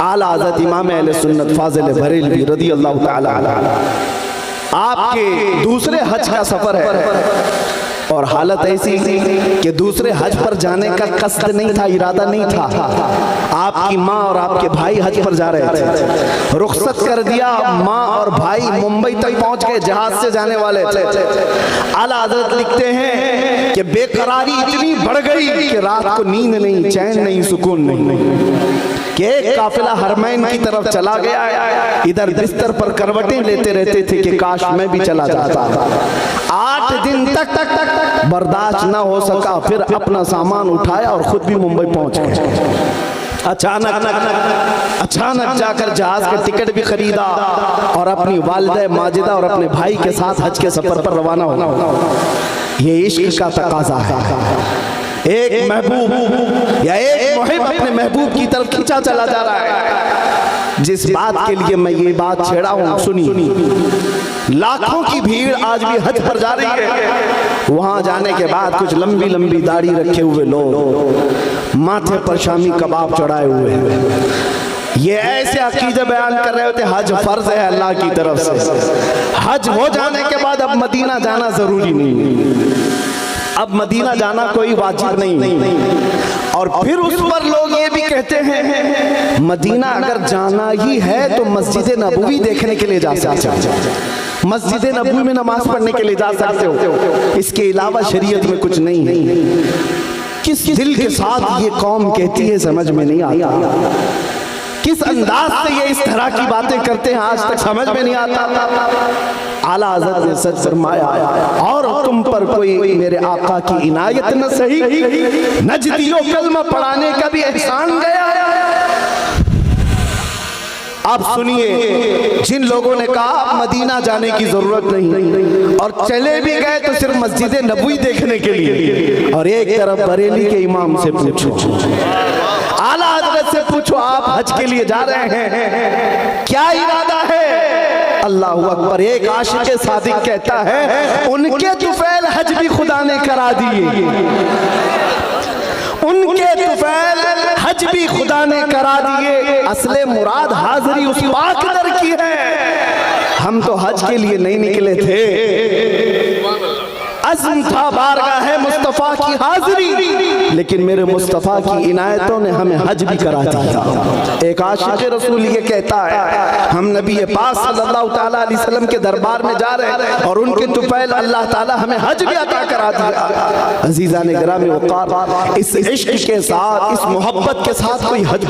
आला हज़रत इमाम अहले सुन्नत फाज़िल बरेलवी रज़ियल्लाहु ताला अन्हु, आपके दूसरे हज का सफर है और हालत ऐसी कि दूसरे हज पर जाने का कस्द नहीं था, इरादा नहीं था। आपकी माँ और आपके भाई हज पर जा रहे थे, रुखसत कर दिया, माँ और भाई मुंबई तक पहुंच गए, जहाज से जाने वाले थे। आला हज़रत लिखते हैं कि बेकरारी इतनी बढ़ गई कि रात को नींद नहीं, चैन नहीं, सुकून नहीं, कि एक काफिला हरमैन की तरफ चला गया, इधर बिस्तर पर करवटें लेते रहते थे कि काश मैं भी चला जाता। 8 दिन तक बर्दाश्त ना हो सका, फिर अपना सामान उठाया और खुद भी मुंबई पहुंच गए। अचानक जाकर जहाज का टिकट भी खरीदा और अपनी वालिदा माजिदा और अपने भाई के साथ हज के सफर पर रवाना हो। ये इश्क का तकाजा है। एक महबूब या एक मुहिब अपने महबूब की तरफ खींचा चला जा रहा है। जिस बात के लिए मैं ये बात छेड़ा हूं, सुनिए। लाखों की भीड़ आज भी हज पर जा रही है। वहां जाने के बाद कुछ लंबी लंबी दाढ़ी रखे हुए लोग, माथे पर शामी कबाब चढ़ाए हुए हैं, ये ऐसे अकीदे बयान कर रहे होते हज फर्ज है अल्लाह की तरफ से। हज हो जाने के बाद अब मदीना जाना जरूरी नहीं, अब मदीना जाना कोई वाजिब नहीं। और फिर उस पर लोग ये भी कहते हैं मदीना अगर जाना ही है तो मस्जिद नबवी देखने के लिए जा सकते हो, मस्जिद नबवी में नमाज पढ़ने के लिए जा सकते हो, इसके अलावा शरीयत में कुछ नहीं है। किस दिल के साथ ये कौम कहती है समझ में नहीं आता, किस अंदाज से ये इस तरह की बातें करते हैं आज तक समझ में नहीं आता। आला हज़रत ने सच फरमाया, और तुम पर कोई मेरे आका की इनायत न सही, नजदियों कलमा पढ़ाने का भी एहसान गया। आप सुनिए, जिन लोगों ने कहा मदीना जाने की जरूरत नहीं और चले भी गए तो सिर्फ मस्जिद नबवी देखने के लिए, और एक तरफ बरेली के इमाम से पूछो, आला हज़रत से पूछो, आप हज के लिए जा रहे हैं, क्या इरादा है? अल्लाहु अकबर। एक आशिक़ सादिक कहता है उनके तुफैल हज भी खुदा ने करा दिए, उनके तुफैल हज भी खुदा ने करा दिए। असले मुराद हाजिरी उस पाक दर की है। हम तो हज के लिए नहीं निकले थे, अज़्म था बारगाह मुस्तफ़ा की हाजिरी, लेकिन मेरे मुस्तफ़ा की इनायतों ने हमें हज भी करा दिया। एक आशिक़ रसूल ये कहता है हम नबी पाक सल्लल्लाहु ताला अलैहि वसल्लम के दरबार में जा रहे हैं और उनके तुफैल अल्लाह ताला हमें हज भी अता करा दिया। अज़ीज़ान गिरामी वक़ार, इस इश्क के साथ, इस मोहब्बत के साथ कोई हज पर